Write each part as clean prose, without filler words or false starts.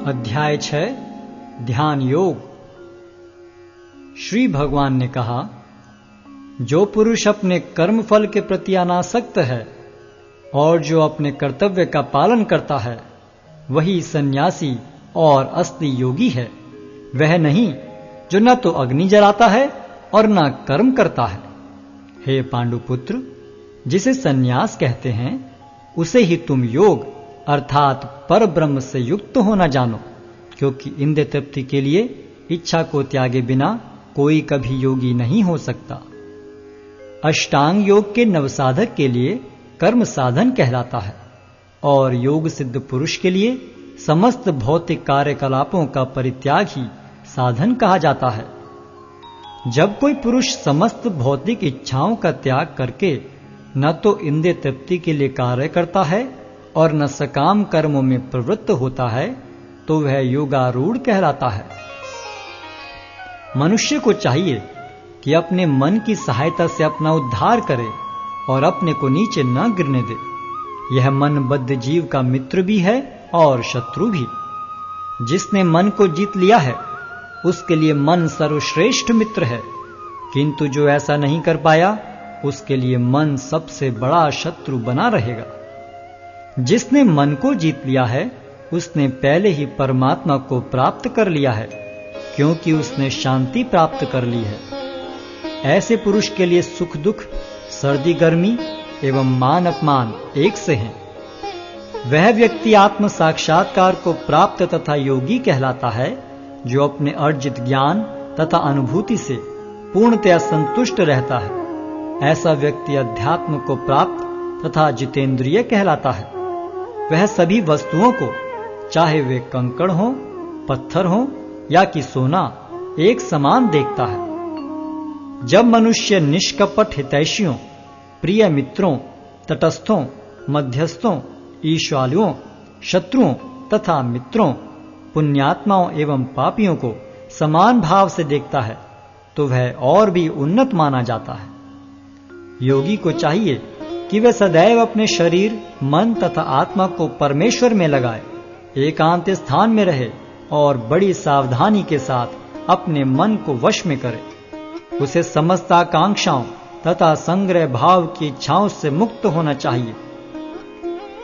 अध्याय 6 ध्यान योग। श्री भगवान ने कहा, जो पुरुष अपने कर्म फल के प्रति अनासक्त है और जो अपने कर्तव्य का पालन करता है, वही सन्यासी और असली योगी है। वह नहीं जो न तो अग्नि जलाता है और न कर्म करता है। हे पांडुपुत्र, जिसे सन्यास कहते हैं उसे ही तुम योग अर्थात पर ब्रह्म से युक्त होना जानो, क्योंकि इंद्रिय तृप्ति के लिए इच्छा को त्यागे बिना कोई कभी योगी नहीं हो सकता। अष्टांग योग के नवसाधक के लिए कर्म साधन कहलाता है और योग सिद्ध पुरुष के लिए समस्त भौतिक कार्यकलापों का परित्याग ही साधन कहा जाता है। जब कोई पुरुष समस्त भौतिक इच्छाओं का त्याग करके न तो इंद्रिय तृप्ति के लिए कार्य करता है और न सकाम कर्मों में प्रवृत्त होता है, तो वह योगारूढ़ कहलाता है। मनुष्य को चाहिए कि अपने मन की सहायता से अपना उद्धार करे और अपने को नीचे न गिरने दे। यह मनबद्ध जीव का मित्र भी है और शत्रु भी। जिसने मन को जीत लिया है उसके लिए मन सर्वश्रेष्ठ मित्र है, किंतु जो ऐसा नहीं कर पाया उसके लिए मन सबसे बड़ा शत्रु बना रहेगा। जिसने मन को जीत लिया है उसने पहले ही परमात्मा को प्राप्त कर लिया है, क्योंकि उसने शांति प्राप्त कर ली है। ऐसे पुरुष के लिए सुख दुख, सर्दी गर्मी एवं मान अपमान एक से हैं। वह व्यक्ति आत्म साक्षात्कार को प्राप्त तथा योगी कहलाता है, जो अपने अर्जित ज्ञान तथा अनुभूति से पूर्णतया संतुष्ट रहता है। ऐसा व्यक्ति अध्यात्म को प्राप्त तथा जितेंद्रिय कहलाता है। वह सभी वस्तुओं को, चाहे वे कंकड़ हो, पत्थर हो या कि सोना, एक समान देखता है। जब मनुष्य निष्कपट हितैषियों, प्रिय मित्रों, तटस्थों, मध्यस्थों, ईश्वालुओं, शत्रुओं तथा मित्रों, पुण्यात्माओं एवं पापियों को समान भाव से देखता है, तो वह और भी उन्नत माना जाता है। योगी को चाहिए कि वह सदैव अपने शरीर, मन तथा आत्मा को परमेश्वर में लगाए, एकांत स्थान में रहे और बड़ी सावधानी के साथ अपने मन को वश में करे। उसे समस्त आकांक्षाओं तथा संग्रह भाव की इच्छाओं से मुक्त होना चाहिए।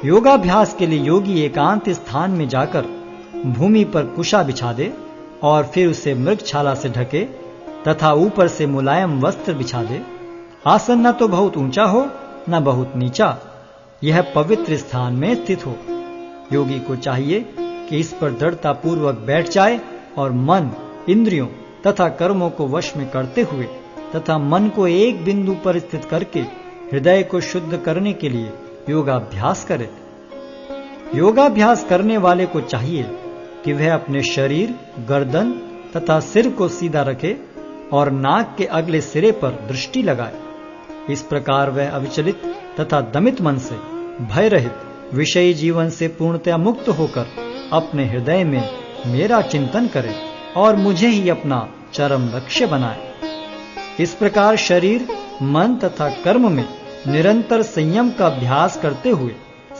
योगाभ्यास के लिए योगी एकांत स्थान में जाकर भूमि पर कुशा बिछा दे और फिर उसे मृगछाला से ढके तथा ऊपर से मुलायम वस्त्र बिछा दे। आसन न तो बहुत ऊंचा हो न बहुत नीचा, यह पवित्र स्थान में स्थित हो। योगी को चाहिए कि इस पर दृढ़ता पूर्वक बैठ जाए और मन, इंद्रियों तथा कर्मों को वश में करते हुए तथा मन को एक बिंदु पर स्थित करके हृदय को शुद्ध करने के लिए योगाभ्यास करे। योगाभ्यास करने वाले को चाहिए कि वह अपने शरीर, गर्दन तथा सिर को सीधा रखे और नाक के अगले सिरे पर दृष्टि लगाए। इस प्रकार वह अविचलित तथा दमित मन से, भय रहित, विषयी जीवन से पूर्णतया मुक्त होकर अपने हृदय में मेरा चिंतन करे और मुझे ही अपना चरम लक्ष्य बनाए। इस प्रकार शरीर, मन तथा कर्म में निरंतर संयम का अभ्यास करते हुए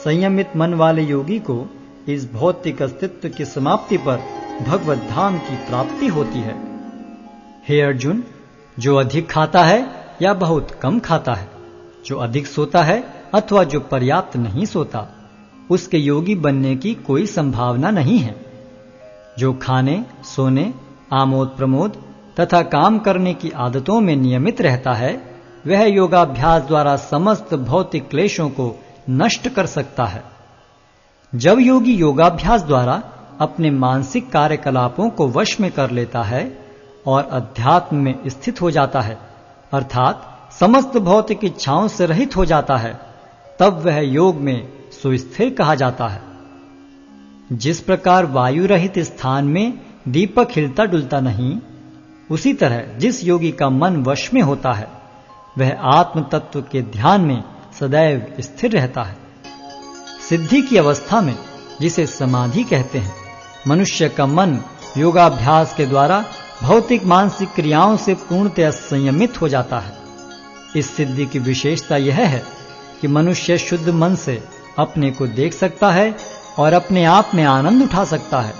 संयमित मन वाले योगी को इस भौतिक अस्तित्व की समाप्ति पर भगवत धाम की प्राप्ति होती है। हे अर्जुन, जो अधिक खाता है या बहुत कम खाता है, जो अधिक सोता है अथवा जो पर्याप्त नहीं सोता, उसके योगी बनने की कोई संभावना नहीं है। जो खाने, सोने, आमोद प्रमोद तथा काम करने की आदतों में नियमित रहता है, वह योगाभ्यास द्वारा समस्त भौतिक क्लेशों को नष्ट कर सकता है। जब योगी योगाभ्यास द्वारा अपने मानसिक कार्यकलापों को वश में कर लेता है और अध्यात्म में स्थित हो जाता है, अर्थात समस्त भौतिक इच्छाओं से रहित हो जाता है, तब वह योग में सुस्थिर कहा जाता है। जिस प्रकार वायु रहित स्थान में दीपक हिलता डुलता नहीं, उसी तरह जिस योगी का मन वश में होता है, वह आत्म तत्व के ध्यान में सदैव स्थिर रहता है। सिद्धि की अवस्था में, जिसे समाधि कहते हैं, मनुष्य का मन योगाभ्यास के द्वारा भौतिक मानसिक क्रियाओं से पूर्णतया संयमित हो जाता है। इस सिद्धि की विशेषता यह है कि मनुष्य शुद्ध मन से अपने को देख सकता है और अपने आप में आनंद उठा सकता है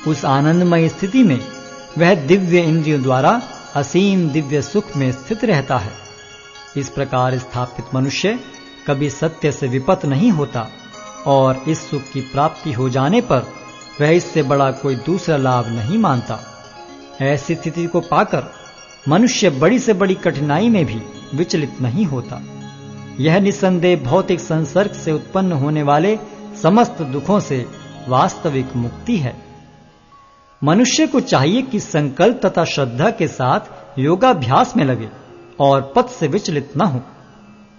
उस आनंदमय स्थिति में वह दिव्य इंद्रियों द्वारा असीम दिव्य सुख में स्थित रहता है। इस प्रकार स्थापित मनुष्य कभी सत्य से विपत नहीं होता और इस सुख की प्राप्ति हो जाने पर वह इससे बड़ा कोई दूसरा लाभ नहीं मानता। ऐसी स्थिति को पाकर मनुष्य बड़ी से बड़ी कठिनाई में भी विचलित नहीं होता। यह निस्संदेह भौतिक संसर्ग से उत्पन्न होने वाले समस्त दुखों से वास्तविक मुक्ति है। मनुष्य को चाहिए कि संकल्प तथा श्रद्धा के साथ योगाभ्यास में लगे और पथ से विचलित न हो।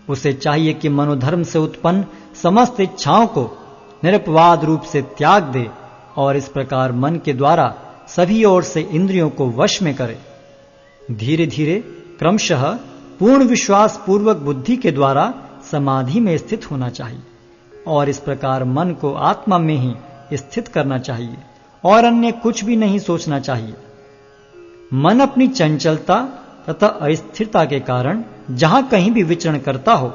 उसे चाहिए कि मनोधर्म से उत्पन्न समस्त इच्छाओं को निरपवाद रूप से त्याग दे और इस प्रकार मन के द्वारा सभी ओर से इंद्रियों को वश में करे। धीरे धीरे क्रमशः पूर्ण विश्वास पूर्वक बुद्धि के द्वारा समाधि में स्थित होना चाहिए और इस प्रकार मन को आत्मा में ही स्थित करना चाहिए और अन्य कुछ भी नहीं सोचना चाहिए। मन अपनी चंचलता तथा अस्थिरता के कारण जहां कहीं भी विचरण करता हो,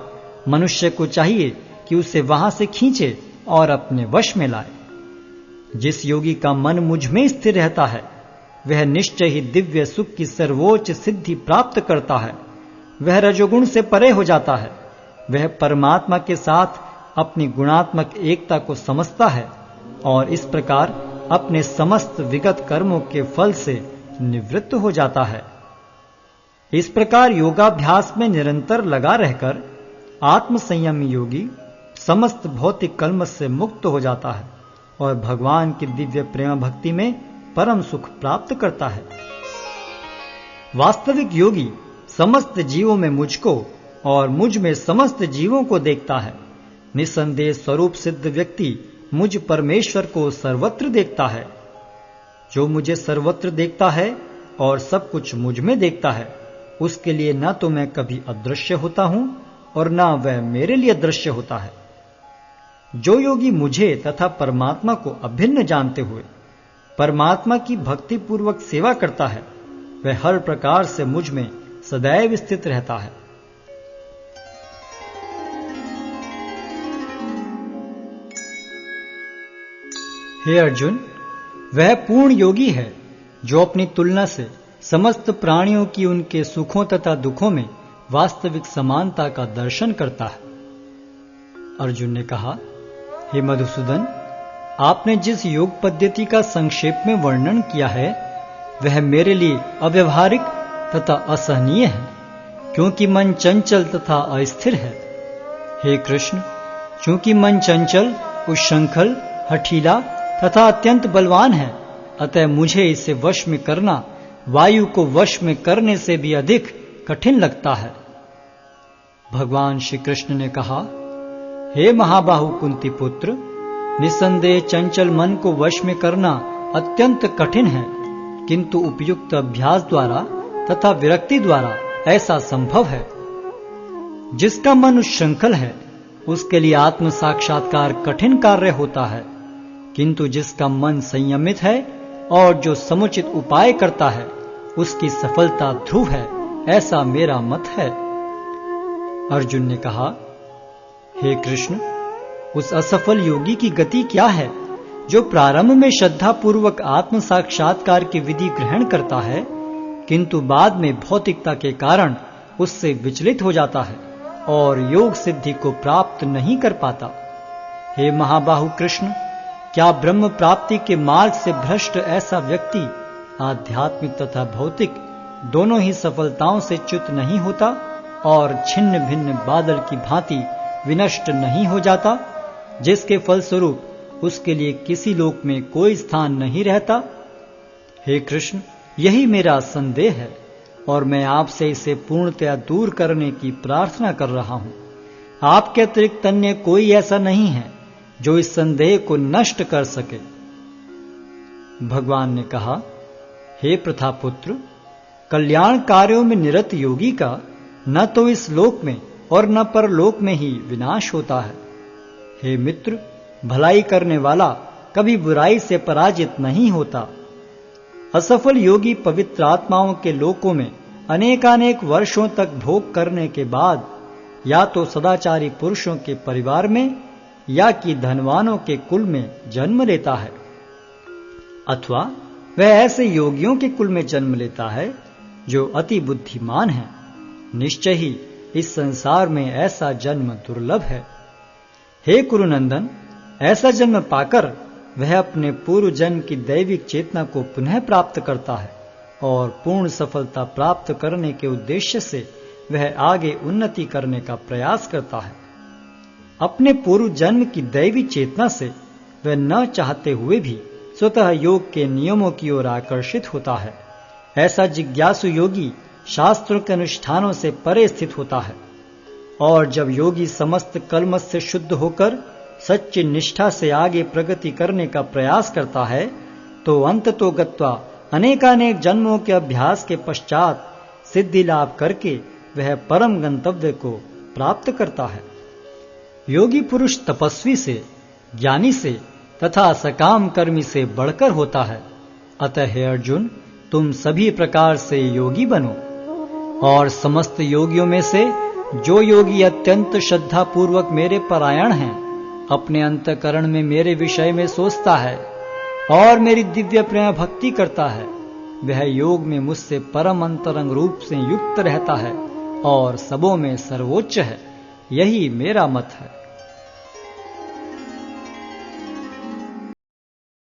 मनुष्य को चाहिए कि उसे वहां से खींचे और अपने वश में लाए। जिस योगी का मन मुझ में स्थिर रहता है वह निश्चय ही दिव्य सुख की सर्वोच्च सिद्धि प्राप्त करता है। वह रजोगुण से परे हो जाता है। वह परमात्मा के साथ अपनी गुणात्मक एकता को समझता है और इस प्रकार अपने समस्त विगत कर्मों के फल से निवृत्त हो जाता है। इस प्रकार योगाभ्यास में निरंतर लगा रहकर आत्म संयमी योगी समस्त भौतिक कल्मश से मुक्त हो जाता है और भगवान की दिव्य प्रेम भक्ति में परम सुख प्राप्त करता है। वास्तविक योगी समस्त जीवों में मुझको और मुझ में समस्त जीवों को देखता है। निस्संदेह स्वरूप सिद्ध व्यक्ति मुझ परमेश्वर को सर्वत्र देखता है। जो मुझे सर्वत्र देखता है और सब कुछ मुझ में देखता है, उसके लिए न तो मैं कभी अदृश्य होता हूं और न वह मेरे लिए दृश्य होता है। जो योगी मुझे तथा परमात्मा को अभिन्न जानते हुए परमात्मा की भक्ति पूर्वक सेवा करता है, वह हर प्रकार से मुझ में सदैव स्थित रहता है। हे अर्जुन, वह पूर्ण योगी है जो अपनी तुलना से समस्त प्राणियों की उनके सुखों तथा दुखों में वास्तविक समानता का दर्शन करता है। अर्जुन ने कहा, हे मधुसूदन, आपने जिस योग पद्धति का संक्षेप में वर्णन किया है वह मेरे लिए अव्यवहारिक तथा असहनीय है, क्योंकि मन चंचल तथा अस्थिर है। हे कृष्ण, चूंकि मन चंचल, उच्छृंखल, हठीला तथा अत्यंत बलवान है, अतः मुझे इसे वश में करना वायु को वश में करने से भी अधिक कठिन लगता है। भगवान श्री कृष्ण ने कहा, हे महाबाहु कुंती पुत्र, निस्संदेह चंचल मन को वश में करना अत्यंत कठिन है, किंतु उपयुक्त अभ्यास द्वारा तथा विरक्ति द्वारा ऐसा संभव है। जिसका मन उच्छृंखल है उसके लिए आत्म साक्षात्कार कठिन कार्य होता है, किंतु जिसका मन संयमित है और जो समुचित उपाय करता है उसकी सफलता ध्रुव है, ऐसा मेरा मत है। अर्जुन ने कहा, हे कृष्ण, उस असफल योगी की गति क्या है जो प्रारंभ में श्रद्धा पूर्वक आत्म साक्षात्कार की विधि ग्रहण करता है, किंतु बाद में भौतिकता के कारण उससे विचलित हो जाता है और योग सिद्धि को प्राप्त नहीं कर पाता। हे महाबाहु कृष्ण, क्या ब्रह्म प्राप्ति के मार्ग से भ्रष्ट ऐसा व्यक्ति आध्यात्मिक तथा भौतिक दोनों ही सफलताओं से च्युत नहीं होता और छिन्न भिन्न बादल की भांति विनष्ट नहीं हो जाता, जिसके फलस्वरूप उसके लिए किसी लोक में कोई स्थान नहीं रहता? हे कृष्ण, यही मेरा संदेह है और मैं आपसे इसे पूर्णतया दूर करने की प्रार्थना कर रहा हूं। आपके अतिरिक्त अन्य कोई ऐसा नहीं है जो इस संदेह को नष्ट कर सके। भगवान ने कहा, हे प्रथापुत्र, कल्याण कार्यों में निरत योगी का न तो इस लोक में और न परलोक में ही विनाश होता है। हे मित्र, भलाई करने वाला कभी बुराई से पराजित नहीं होता। असफल योगी पवित्र आत्माओं के लोकों में अनेकानेक वर्षों तक भोग करने के बाद या तो सदाचारी पुरुषों के परिवार में या कि धनवानों के कुल में जन्म लेता है। अथवा वह ऐसे योगियों के कुल में जन्म लेता है जो अति बुद्धिमान हैं। निश्चय ही इस संसार में ऐसा जन्म दुर्लभ है। हे कुरुनंदन, ऐसा जन्म पाकर वह अपने पूर्व जन्म की दैविक चेतना को पुनः प्राप्त करता है और पूर्ण सफलता प्राप्त करने के उद्देश्य से वह आगे उन्नति करने का प्रयास करता है। अपने पूर्व जन्म की दैवी चेतना से वह न चाहते हुए भी स्वतः योग के नियमों की ओर आकर्षित होता है। ऐसा जिज्ञासु योगी शास्त्रों के अनुष्ठानों से परे स्थित होता है और जब योगी समस्त कलमश से शुद्ध होकर सच्ची निष्ठा से आगे प्रगति करने का प्रयास करता है तो अंततो गत्वा अनेकानेक जन्मों के अभ्यास के पश्चात सिद्धि लाभ करके वह परम गंतव्य को प्राप्त करता है। योगी पुरुष तपस्वी से, ज्ञानी से तथा सकाम कर्मी से बढ़कर होता है। अतः हे अर्जुन, तुम सभी प्रकार से योगी बनो और समस्त योगियों में से जो योगी अत्यंत श्रद्धा पूर्वक मेरे परायण हैं, अपने अंतःकरण में मेरे विषय में सोचता है और मेरी दिव्य प्रेम भक्ति करता है, वह योग में मुझसे परम अंतरंग रूप से युक्त रहता है और सबों में सर्वोच्च है। यही मेरा मत है।